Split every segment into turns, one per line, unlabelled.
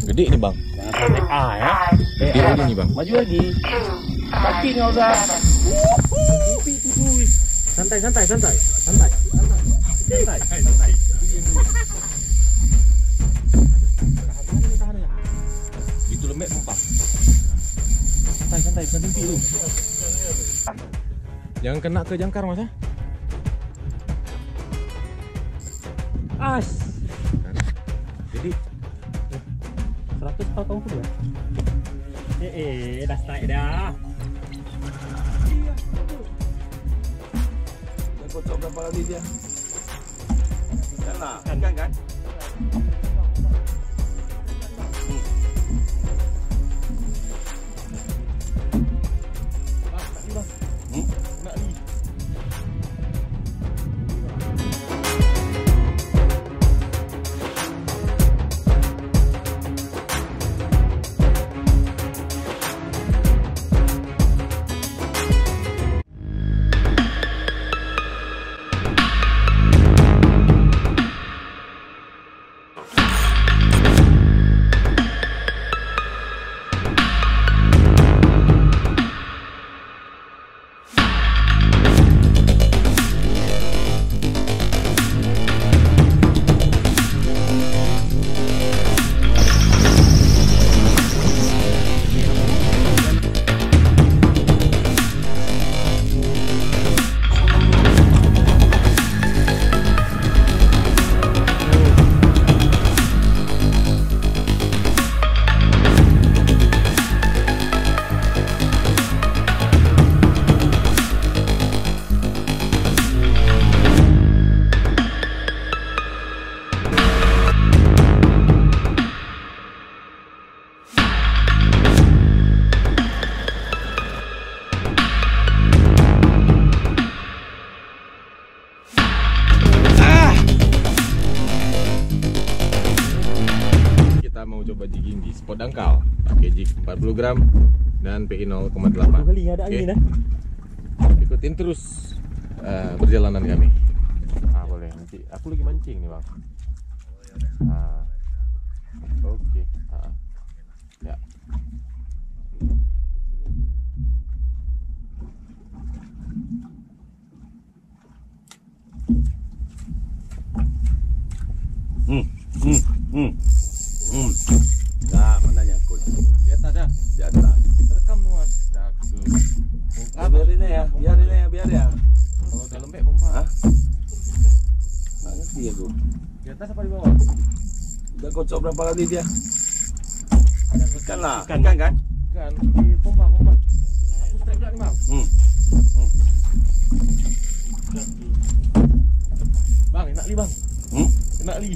Gede nih bang.
Jangan sampai A ya.
Gede lagi nih bang.
Maju lagi. Kaki nggak usah. Santai, santai, santai, santai, santai, santai.
Gitu lembek pompa. Santai, santai, bukan timpi lu. Jangan kena ke jangkar mas ya.
As.
Jadi
140 ya. Dah strike dah.
Dia kocok berapa kali dia? Kan lah, kan?
Coba jigging di spot dangkal pakai jig 40 gram dan PI 0,8.
Kali ada angin dah.
Ikutin terus perjalanan kami. Boleh nanti aku lagi mancing nih bang. Oke. Ya.
Nah, mana nyangkut?
Di atas ya?
Di atas.
Terekam tuh mas.
Biarin ya.
Kalau udah lembek pompa.
Hah? Nggak ngerti ya gua.
Di atas apa di bawah?
Udah kocok berapa kali dia? Ikan lah,
Ikan.
ikan kan?
Kan di pompa. Aku strike dah nih bang. Bang, enak li bang. Enak li.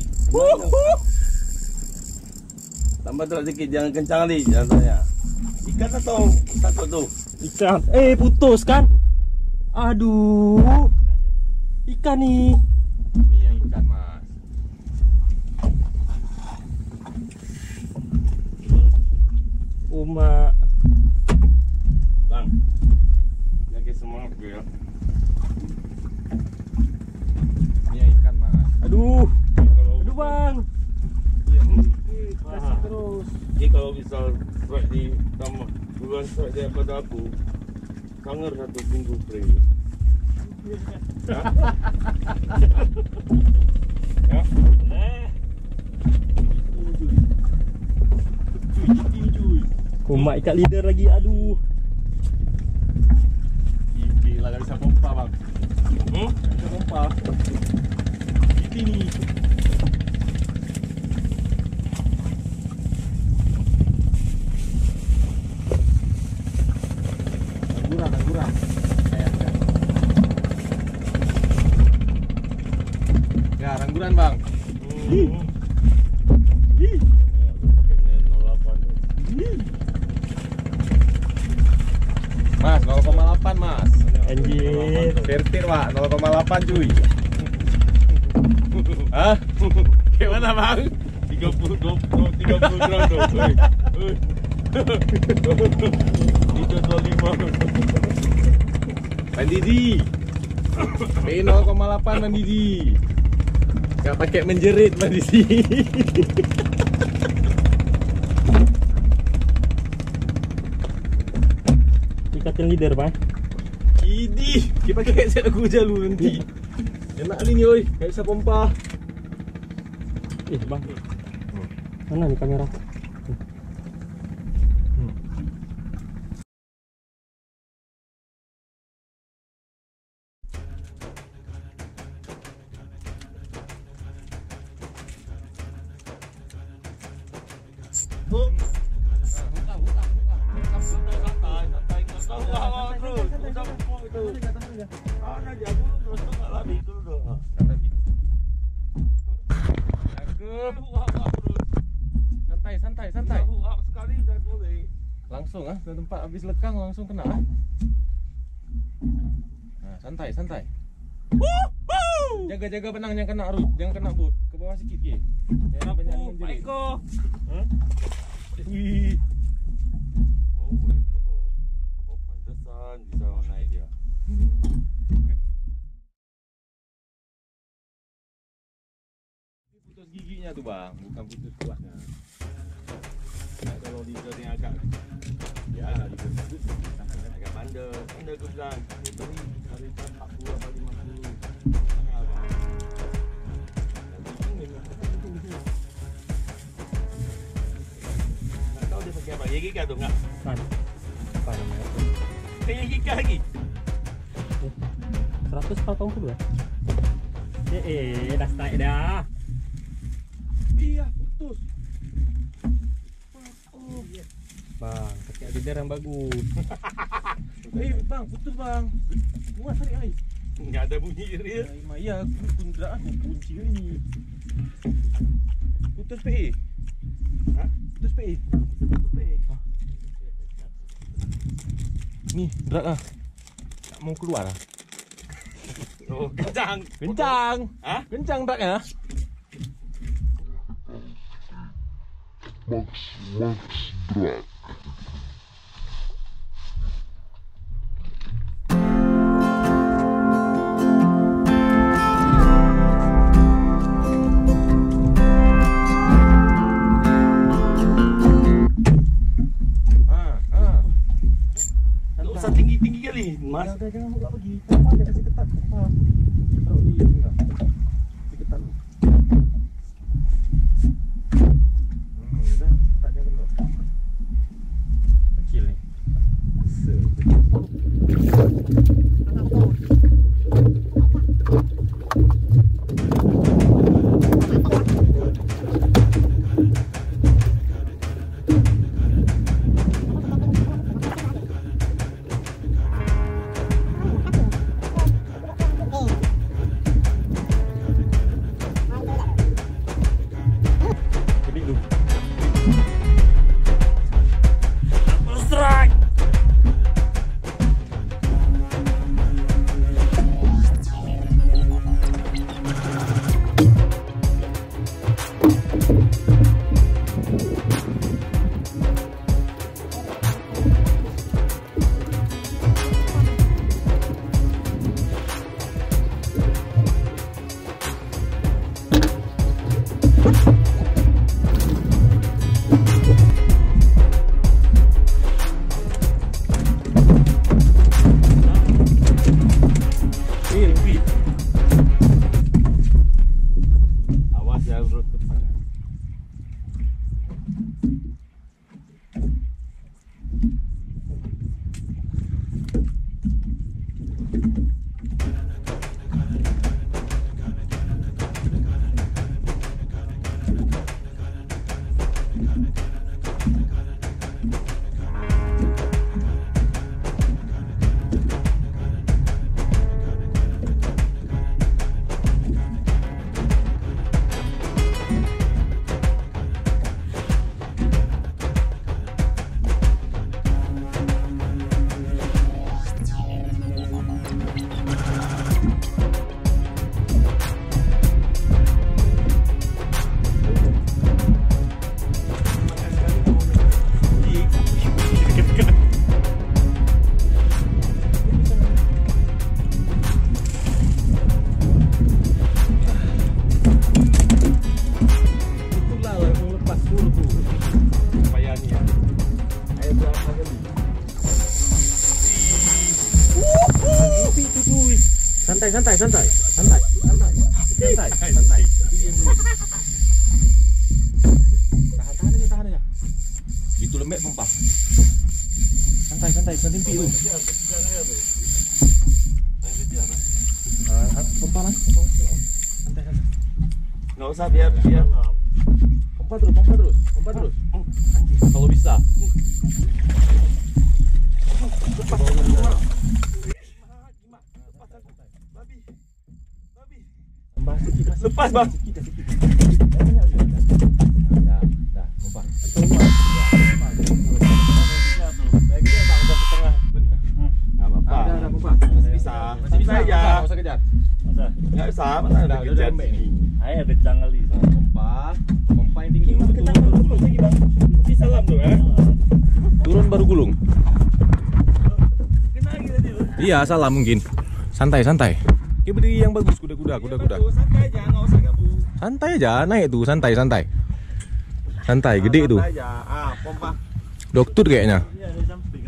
Tambah terus dikit, jangan kencang kali rasanya. Ikan atau takut tuh?
Ikan. Putus kan? Aduh. Ikan nih.
Ini yang ikan mas.
Uma.
Bang, lagi semangat gue ya.
Ini yang ikan mas.
Aduh bang.
Kasih terus. Jadi kalau misal strike di tambah duluan strike daripada aku, sangar 1 minggu free. Ya? Ya? Cuy.
Uma ikat leader lagi. Aduh.
Gila gak bisa pompa bang. Gak bisa pompa. Ini nih. Angguran. Ya, rangguran bang. Mas, 0,8 mas.
Anjir.
Vertir pak, 0,8 cuy. Hah? Gimana bang?
30 gram dong. 325.
Mandidi. PI 0,8 Mandidi. Gak pakai menjerit Mandidi.
captain leader bang.
Idi, kita pakai headset aku je lu nanti. Enak ni oi, kayak bisa pompa.
Bang. Mana ni kamera?
Santai.
Sekali dah boleh.
Langsung ke tempat habis lekang langsung kena Nah, santai. Jaga benang jangan kena arus, jangan kena boot. Ke bawah sikit ke. Jangan banyak menjerit.
Eko.
Wih.
Oh, pantesan bisa naik dia.
Putus giginya tuh bang, bukan putus kuatnya.
Nah, kalau di jaring agak ya juga bagus. Agak bandel aku bilang. Itu ni hari 40 atau 50. Tak tahu dia pakai apa. Yegika tu enggak?
Kan. Apa namanya?
Kayak Yegika lagi.
142. Dah start dah.
Iya, putus.
Bang, pakai leader yang bagus.
Bang, putus bang. Muat tarik air.
Enggak ada bunyi dia.
Ya, aku kunci ni. Putus PE. Putus PE. Ni, berat lah. Tak mau keluar lah.
Oh, kencang.
Kencang.
Hah?
Kencang beratnya.
Max drag.
Tak usah tinggi-tinggi kali, Mas.
Jangan buka pergi. Tempat dia kasi ketat. Tempat. Taruh di sini lah. Kasi ketat ni. Dah. Tak jangan kendor. Kecil ni.
Awas ya urut depan.
santai. Tahan aja. Gitu lembek pompa. Santai, bukan timpi tuh. Pompa lah. Santai.
Nggak usah biar
Pompa terus. Kalau bisa.
lepas bang.
Dah, pompa.
Masih bisa aja.
Nggak usah kejar.
Nggak usah, mana ada kejar nih.
Ayo kencang kali.
Pompa yang tinggi.
Bisa salam tuh ya.
Turun baru gulung.
Kena lagi tadi tuh.
Iya, salah mungkin. Santai. Kayak berdiri yang bagus, kuda.
Santai aja, nggak usah gabung.
Santai aja, naik tuh, santai. Santai, gede tuh.
Santai aja. Pompa.
Dokter kayaknya.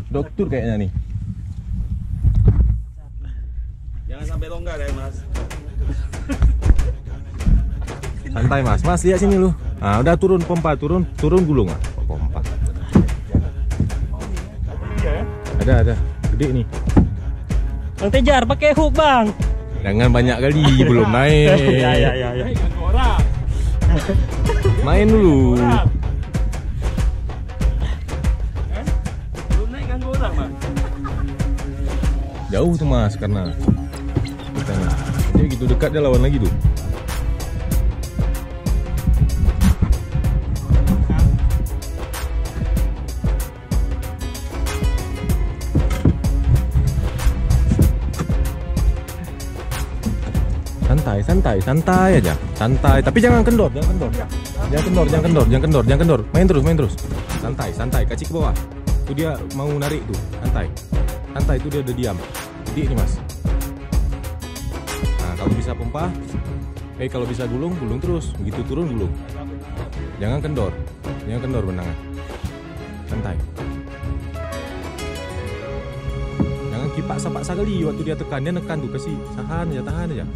Dokter kayaknya nih.
Jangan sampai longgar ya mas.
Santai mas, lihat sini lu. Nah, udah turun pompa, turun gulung. Pompa. Ada, gede nih.
Bang Tejar pakai hook bang.
Jangan banyak kali, belum naik.
Ya.
Main dulu.
Belum naik ganggu orang mas.
Jauh tuh mas, karena kitanya. Dia gitu dekat dia lawan lagi tuh. Santai aja. Santai, tapi jangan kendor. Jangan kendor. Main terus. Santai, kasih ke bawah. Itu dia mau narik tuh. Santai itu dia udah diam. Jadi ini mas. Nah, kalau bisa pompa, kalau bisa gulung terus. Begitu turun gulung. Jangan kendor benangan. Santai. Jangan paksa kali waktu dia tekan, dia nekan tuh, kasih tahan aja.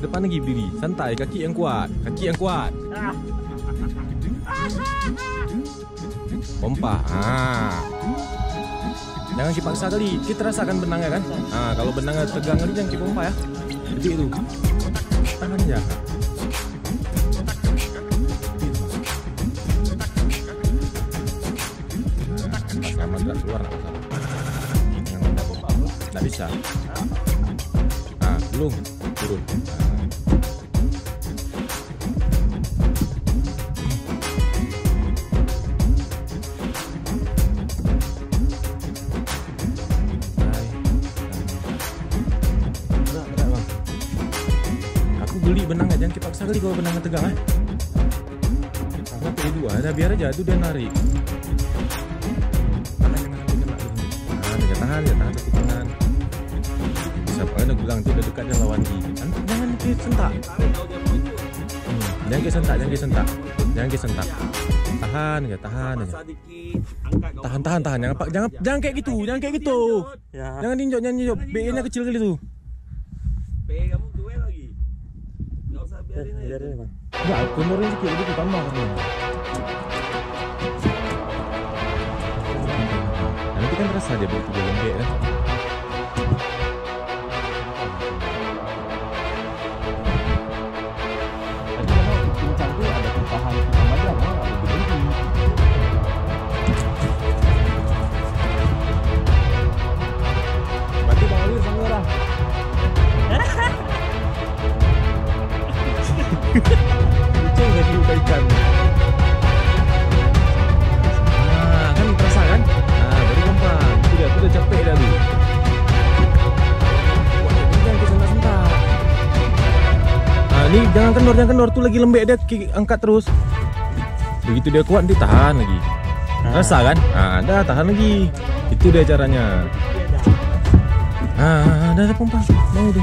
Depan lagi berdiri, santai, kaki yang kuat. Pompa. Jangan dipaksa kali, kita rasakan benangnya kan. Kalau benangnya tegang kali jangan pompa ya. Gede itu. Tahan aja. Sama gerak keluar nggak bisa. Belum turun. Aku beli benangnya, jangan dipaksa kali kalau benangnya tegang ya. Karena P2 ada, biar aja itu dia narik. Tahan satu tangan. Bisa pokoknya bilang itu udah dekat dia lawan di. Jangan disentak. Jangan disentak. Tahan aja. Tahan. Jangan kayak gitu.
Ya.
Jangan ninjok. BE-nya kecil kali tuh.
Kamu duel lagi. Nggak usah biarin aja.
Bang.
Enggak, kendorin sikit itu tambah kan. Nanti kan terasa dia begitu dia lembek kan. Tadi kalau pincang tuh ada pertahanan pertama dia mau ada berhenti. Berarti Bang Ali sama orang. Kucing jadi ikan. Kan terasa kan? Aku udah capek dah tu. Jangan kesentak-sentak. Ni jangan kendor tu lagi lembek dia angkat terus. Begitu dia kuat nanti tahan lagi. Rasa kan? Dah tahan lagi. Itu dia caranya. Dah pompa. Mau tu.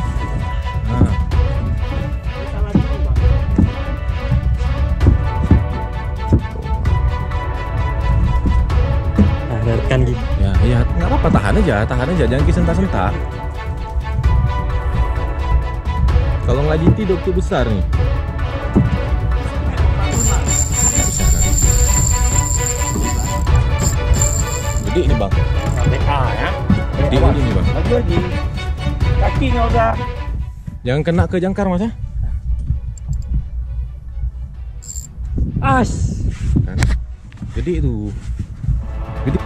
Kan gitu.
Ya, nggak apa-apa, tahan aja, jangan kesentak-sentak. Kalau nggak jiti dokter besar nih. Gede nih bang.
Sampai A ya.
Gede
Awas.
kali nih bang.
Lagi. Kakinya udah.
Jangan kena ke jangkar mas ya.
As.
Kan? Gede tuh. Gede.